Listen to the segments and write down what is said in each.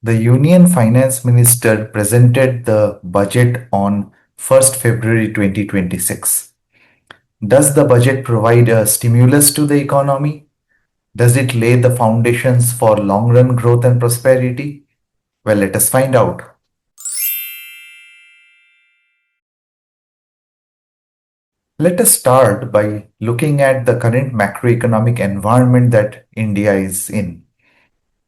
The Union Finance Minister presented the budget on 1st February 2026. Does the budget provide a stimulus to the economy? Does it lay the foundations for long run growth and prosperity? Well, let us find out. Let us start by looking at the current macroeconomic environment that India is in.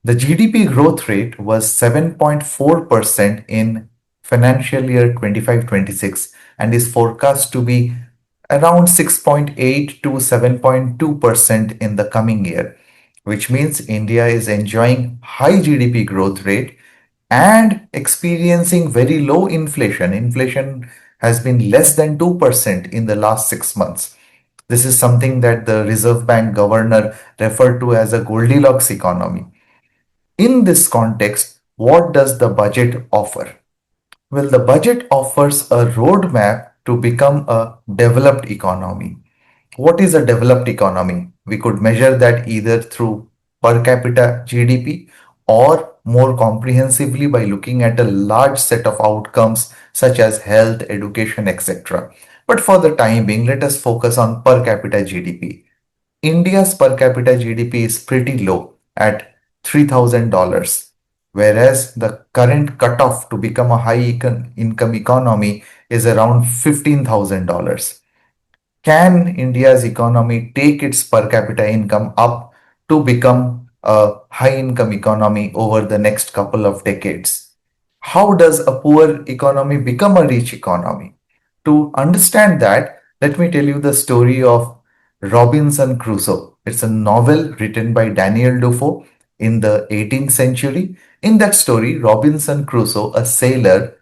The GDP growth rate was 7.4% in financial year 25-26 and is forecast to be around 6.8 to 7.2% in the coming year, which means India is enjoying high GDP growth rate and experiencing very low inflation. Inflation has been less than 2% in the last 6 months. This is something that the Reserve Bank governor referred to as a Goldilocks economy. In this context, what does the budget offer? Well, the budget offers a roadmap to become a developed economy. What is a developed economy? We could measure that either through per capita GDP or more comprehensively by looking at a large set of outcomes such as health, education, etc. But for the time being, let us focus on per capita GDP. India's per capita GDP is pretty low at $3,000, whereas the current cutoff to become a high income economy is around $15,000. Can India's economy take its per capita income up to become a high income economy over the next couple of decades? How does a poor economy become a rich economy? To understand that, let me tell you the story of Robinson Crusoe. It's a novel written by Daniel Defoe in the 18th century. In that story, Robinson Crusoe, a sailor,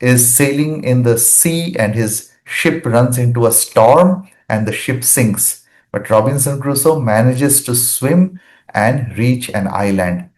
is sailing in the sea and his ship runs into a storm and the ship sinks. But Robinson Crusoe manages to swim and reach an island.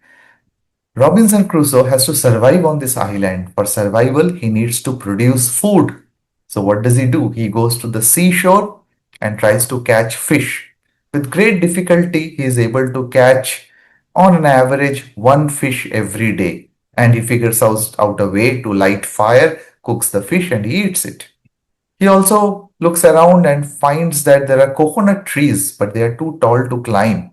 Robinson Crusoe has to survive on this island. For survival, he needs to produce food. So, what does he do? He goes to the seashore and tries to catch fish. With great difficulty, he is able to catch, on an average, one fish every day. And he figures out a way to light fire, cooks the fish, and he eats it. He also looks around and finds that there are coconut trees, but they are too tall to climb.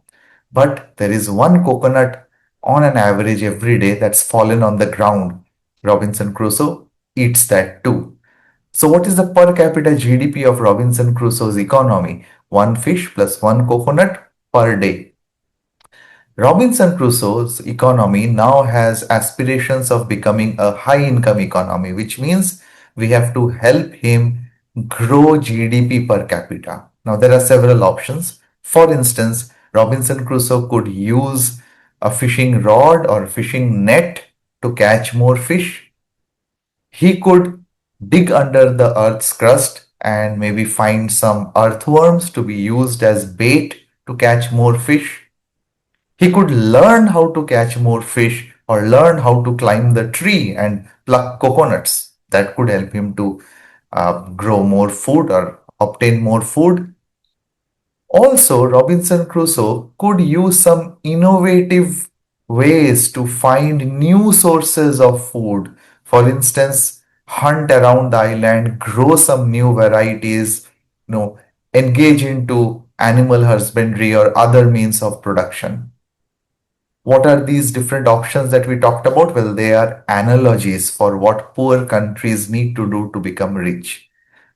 But there is one coconut on an average every day that's fallen on the ground. Robinson Crusoe eats that too. So, what is the per capita GDP of Robinson Crusoe's economy? One fish plus one coconut per day. Robinson Crusoe's economy now has aspirations of becoming a high income economy, which means we have to help him grow GDP per capita. Now, there are several options. For instance, Robinson Crusoe could use a fishing rod or fishing net to catch more fish. He could dig under the earth's crust and maybe find some earthworms to be used as bait to catch more fish. He could learn how to catch more fish or learn how to climb the tree and pluck coconuts. That could help him to grow more food or obtain more food. Also, Robinson Crusoe could use some innovative ways to find new sources of food. For instance, hunt around the island, grow some new varieties, engage into animal husbandry or other means of production. What are these different options that we talked about? Well, they are analogies for what poor countries need to do to become rich.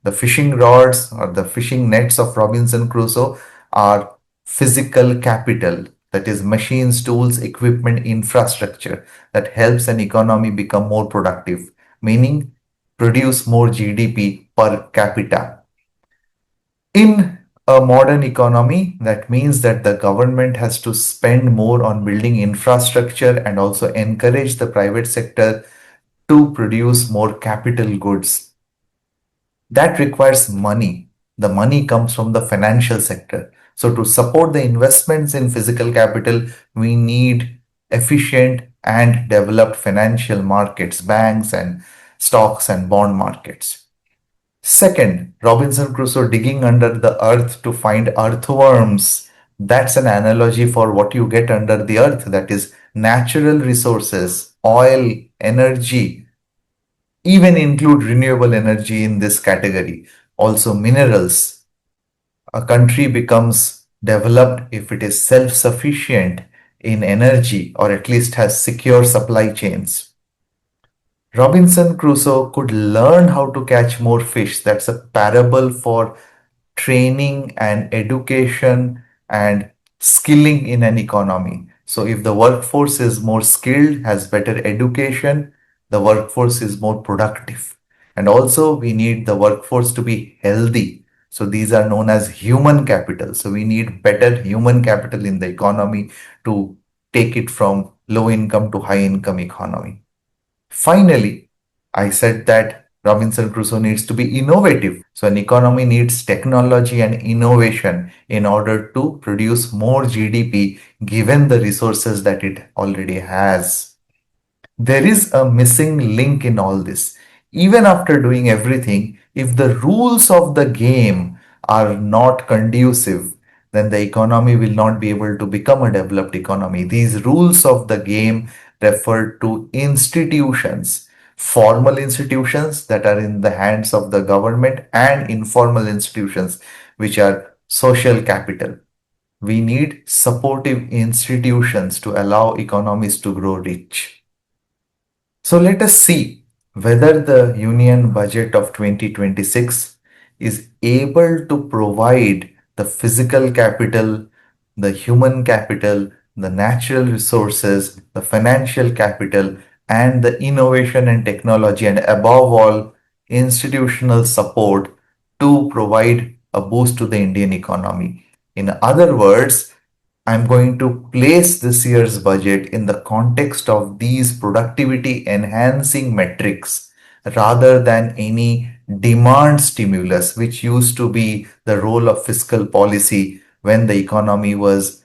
The fishing rods or the fishing nets of Robinson Crusoe are physical capital, that is, machines, tools, equipment, infrastructure that helps an economy become more productive, meaning produce more GDP per capita. In a modern economy, that means that the government has to spend more on building infrastructure and also encourage the private sector to produce more capital goods. That requires money. The money comes from the financial sector. So, to support the investments in physical capital, we need efficient and developed financial markets, banks, and stocks and bond markets. Second, Robinson Crusoe digging under the earth to find earthworms. That's an analogy for what you get under the earth, that is, natural resources oil, energy, even include renewable energy in this category, also minerals. A country becomes developed if it is self sufficient in energy or at least has secure supply chains. Robinson Crusoe could learn how to catch more fish. That's a parable for training and education and skilling in an economy. So, if the workforce is more skilled, has better education, the workforce is more productive. And also, we need the workforce to be healthy. So, these are known as human capital. So, we need better human capital in the economy to take it from low income to high income economy. Finally, I said that Robinson Crusoe needs to be innovative. So, an economy needs technology and innovation in order to produce more GDP given the resources that it already has. There is a missing link in all this. Even after doing everything, if the rules of the game are not conducive, then the economy will not be able to become a developed economy. These rules of the game refer to institutions, formal institutions that are in the hands of the government, and informal institutions, which are social capital. We need supportive institutions to allow economies to grow rich. So let us see whether the Union Budget of 2026 is able to provide the physical capital, the human capital, the natural resources, the financial capital, and the innovation and technology, and above all, institutional support to provide a boost to the Indian economy. In other words, I'm going to place this year's budget in the context of these productivity enhancing metrics rather than any demand stimulus, which used to be the role of fiscal policy when the economy was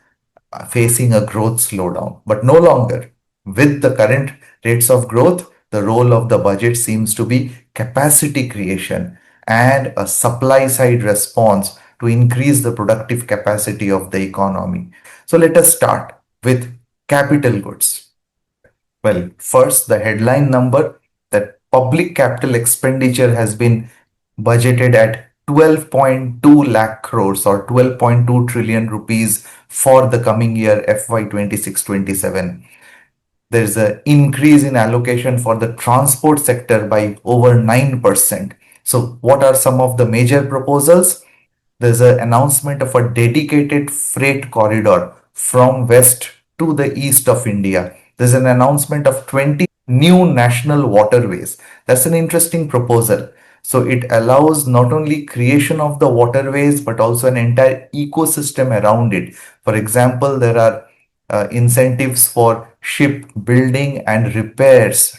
facing a growth slowdown. But no longer. With the current rates of growth, the role of the budget seems to be capacity creation and a supply side response to increase the productive capacity of the economy. So let us start with capital goods. Well, first, the headline number that public capital expenditure has been budgeted at 12.2 lakh crores or 12.2 trillion rupees for the coming year FY 26-27. There's an increase in allocation for the transport sector by over 9%. So, what are some of the major proposals? There's an announcement of a dedicated freight corridor from west to the east of India. There's an announcement of 20 new national waterways. That's an interesting proposal. So it allows not only creation of the waterways but also an entire ecosystem around it. For example, there are incentives for ship building and repairs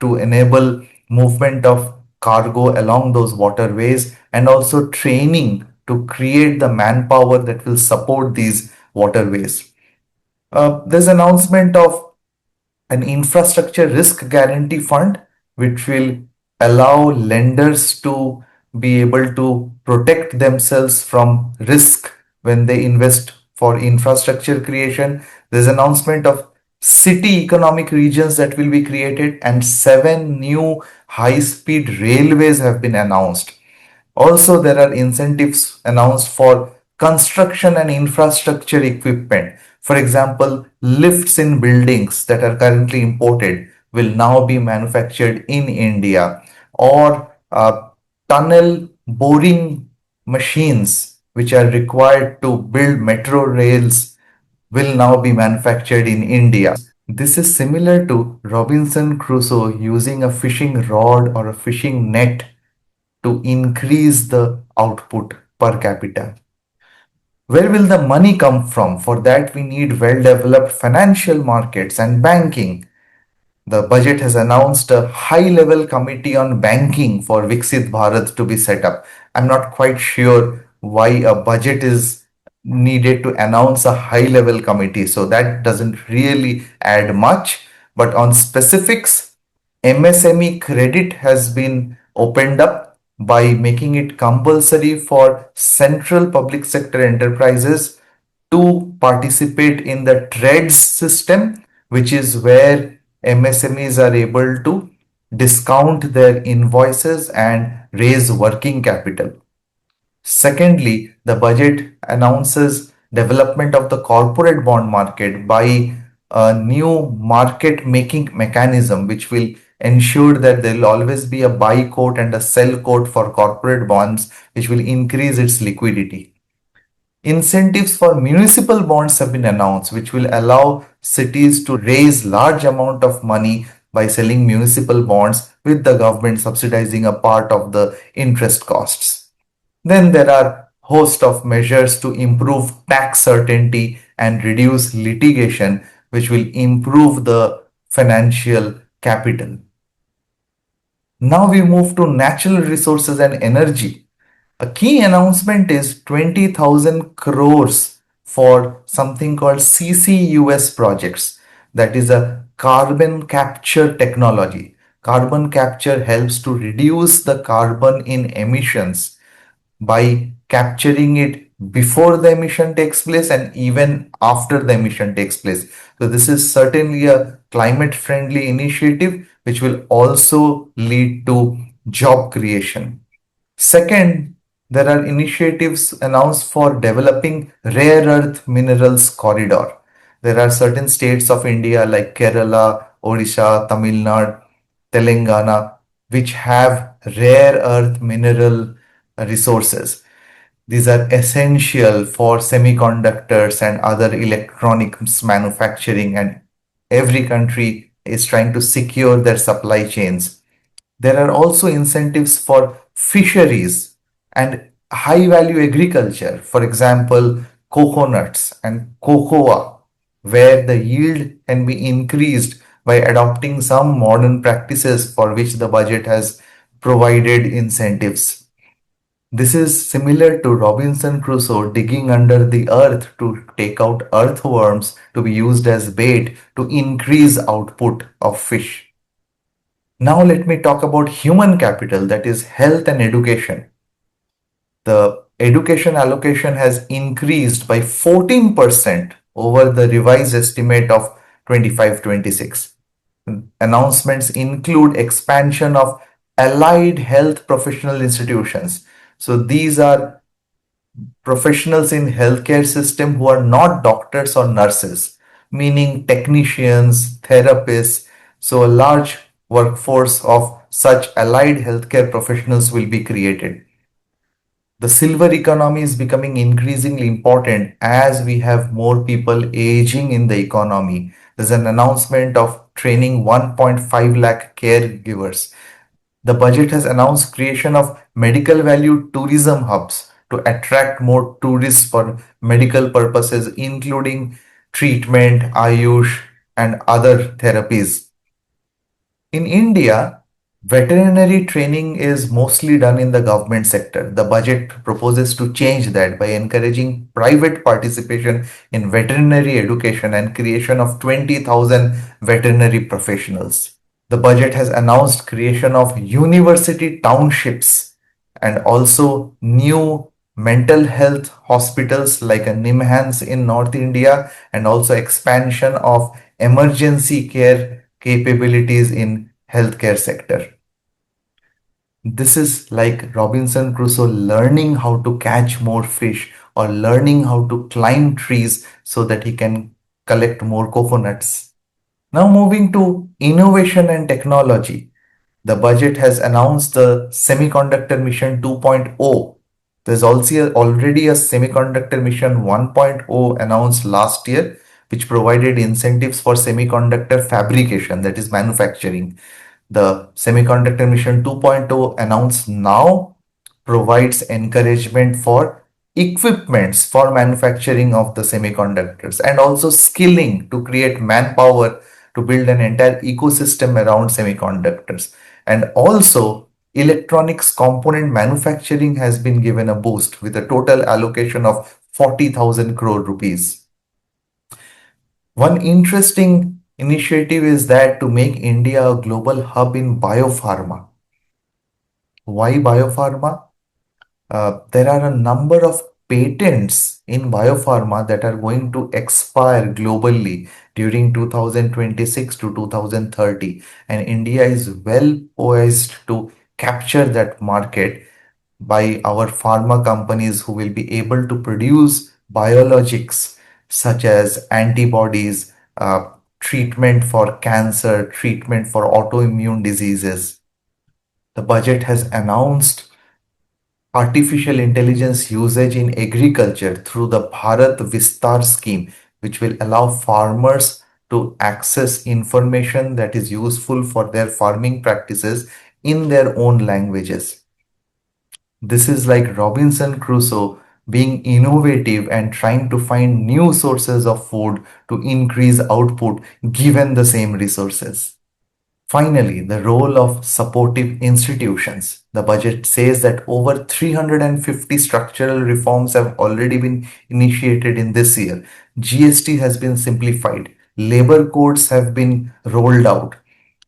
to enable movement of cargo along those waterways and also training to create the manpower that will support these waterways. There's announcement of an infrastructure risk guarantee fund, which will allow lenders to be able to protect themselves from risk when they invest for infrastructure creation. There's announcement of city economic regions that will be created, and 7 new high-speed railways have been announced. Also, there are incentives announced for construction and infrastructure equipment. For example, lifts in buildings that are currently imported will now be manufactured in India, or tunnel boring machines which are required to build metro rails will now be manufactured in India. This is similar to Robinson Crusoe using a fishing rod or a fishing net to increase the output per capita. Where will the money come from? For that, we need well developed financial markets and banking. The budget has announced a high level committee on banking for Viksit Bharat to be set up. I'm not quite sure why a budget is needed to announce a high level committee. So that doesn't really add much. But on specifics, MSME credit has been opened up by making it compulsory for central public sector enterprises to participate in the TREADS system, which is where MSMEs are able to discount their invoices and raise working capital. Secondly, the budget announces development of the corporate bond market by a new market making mechanism which will ensure that there will always be a buy quote and a sell quote for corporate bonds, which will increase its liquidity. Incentives for municipal bonds have been announced, which will allow cities to raise large amount of money by selling municipal bonds, with the government subsidizing a part of the interest costs. Then there are host of measures to improve tax certainty and reduce litigation, which will improve the financial capital. Now we move to natural resources and energy. A key announcement is 20,000 crores for something called CCUS projects. That is a carbon capture technology. Carbon capture helps to reduce the carbon in emissions by capturing it before the emission takes place and even after the emission takes place. So this is certainly a climate friendly initiative which will also lead to job creation. Second, there are initiatives announced for developing rare earth minerals corridor. There are certain states of India like Kerala, Odisha, Tamil Nadu, Telangana, which have rare earth mineral resources. These are essential for semiconductors and other electronics manufacturing, and every country is trying to secure their supply chains. There are also incentives for fisheries and high value agriculture, for example, coconuts and cocoa, where the yield can be increased by adopting some modern practices for which the budget has provided incentives. This is similar to Robinson Crusoe digging under the earth to take out earthworms to be used as bait to increase output of fish. Now let me talk about human capital, that is health and education. The education allocation has increased by 14% over the revised estimate of 25-26. Announcements include expansion of allied health professional institutions. So these are professionals in healthcare system who are not doctors or nurses, meaning technicians, therapists. So a large workforce of such allied healthcare professionals will be created. The silver economy is becoming increasingly important as we have more people aging in the economy. There's an announcement of training 1.5 lakh caregivers. The budget has announced creation of medical value tourism hubs to attract more tourists for medical purposes, including treatment, ayush, and other therapies. In India, veterinary training is mostly done in the government sector. The budget proposes to change that by encouraging private participation in veterinary education and creation of 20,000 veterinary professionals. The budget has announced creation of university townships and also new mental health hospitals like a Nimhans in North India, and also expansion of emergency care capabilities in healthcare sector. This is like Robinson Crusoe learning how to catch more fish or learning how to climb trees so that he can collect more coconuts. Now moving to innovation and technology. The budget has announced the Semiconductor Mission 2.0. There's also already a Semiconductor Mission 1.0 announced last year, which provided incentives for semiconductor fabrication, that is manufacturing. The Semiconductor Mission 2.0 announced now provides encouragement for equipments for manufacturing of the semiconductors and also skilling to create manpower to build an entire ecosystem around semiconductors. And also electronics component manufacturing has been given a boost with a total allocation of 40,000 crore rupees. One interesting initiative is that to make India a global hub in biopharma. Why biopharma? There are a number of patents in biopharma that are going to expire globally during 2026 to 2030, and India is well poised to capture that market by our pharma companies who will be able to produce biologics such as antibodies, treatment for cancer, treatment for autoimmune diseases. The budget has announced artificial intelligence usage in agriculture through the Bharat Vistar scheme, which will allow farmers to access information that is useful for their farming practices in their own languages. This is like Robinson Crusoe being innovative and trying to find new sources of food to increase output given the same resources. Finally, the role of supportive institutions. The budget says that over 350 structural reforms have already been initiated in this year. GST has been simplified. Labor codes have been rolled out.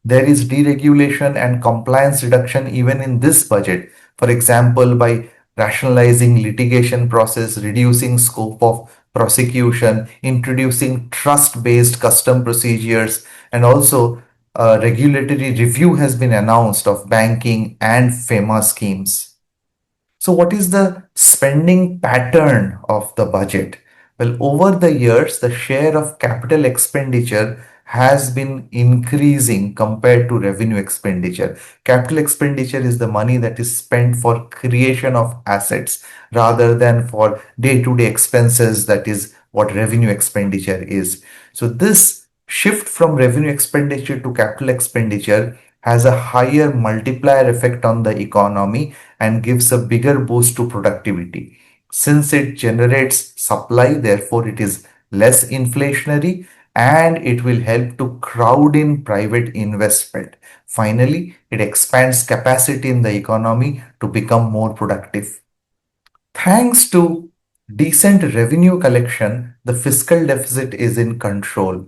There is deregulation and compliance reduction even in this budget. For example, by rationalizing litigation process, reducing scope of prosecution, introducing trust-based custom procedures, and also a regulatory review has been announced of banking and FEMA schemes. So, what is the spending pattern of the budget? Well, over the years, the share of capital expenditure has been increasing compared to revenue expenditure. Capital expenditure is the money that is spent for creation of assets rather than for day-to-day expenses, that is what revenue expenditure is. So, this shift from revenue expenditure to capital expenditure has a higher multiplier effect on the economy and gives a bigger boost to productivity. Since it generates supply, therefore it is less inflationary and it will help to crowd in private investment. Finally, it expands capacity in the economy to become more productive. Thanks to decent revenue collection, the fiscal deficit is in control.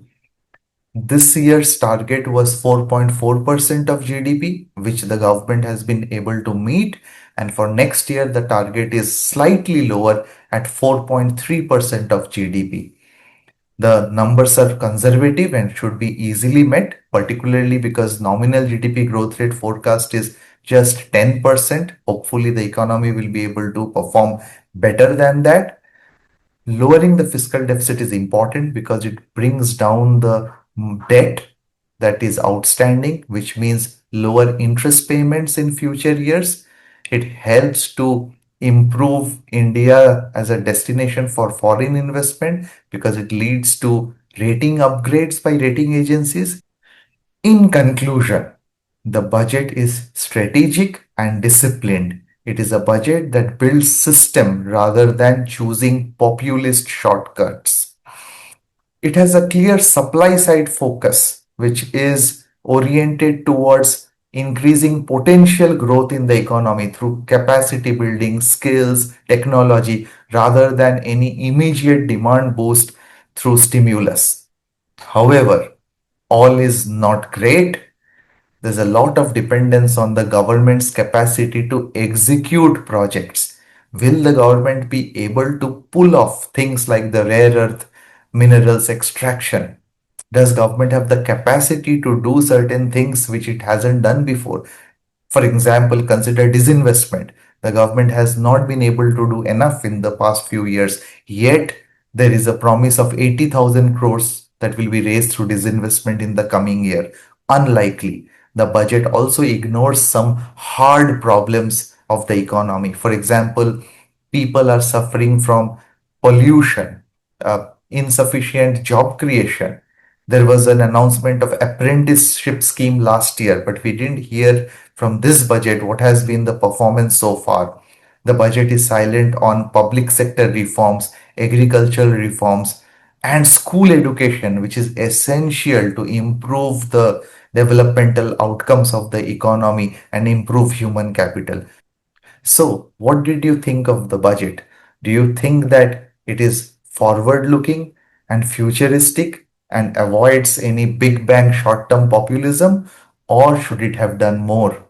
This year's target was 4.4% of GDP, which the government has been able to meet. And for next year, the target is slightly lower at 4.3% of GDP. The numbers are conservative and should be easily met, particularly because nominal GDP growth rate forecast is just 10%. Hopefully, the economy will be able to perform better than that. Lowering the fiscal deficit is important because it brings down the debt that is outstanding, which means lower interest payments in future years. It helps to improve India as a destination for foreign investment because it leads to rating upgrades by rating agencies. In conclusion, the budget is strategic and disciplined. It is a budget that builds system rather than choosing populist shortcuts. It has a clear supply side focus, which is oriented towards increasing potential growth in the economy through capacity building, skills, technology, rather than any immediate demand boost through stimulus. However, all is not great. There's a lot of dependence on the government's capacity to execute projects. Will the government be able to pull off things like the rare earth minerals extraction? Does government have the capacity to do certain things which it hasn't done before? For example, consider disinvestment. The government has not been able to do enough in the past few years, yet there is a promise of 80,000 crores that will be raised through disinvestment in the coming year. Unlikely. The budget also ignores some hard problems of the economy. For example, people are suffering from pollution, insufficient job creation. There was an announcement of apprenticeship scheme last year, but we didn't hear from this budget what has been the performance so far. The budget is silent on public sector reforms, agricultural reforms, and school education, which is essential to improve the developmental outcomes of the economy and improve human capital. So, what did you think of the budget? Do you think that it is forward looking and futuristic and avoids any big bang short term populism, or should it have done more?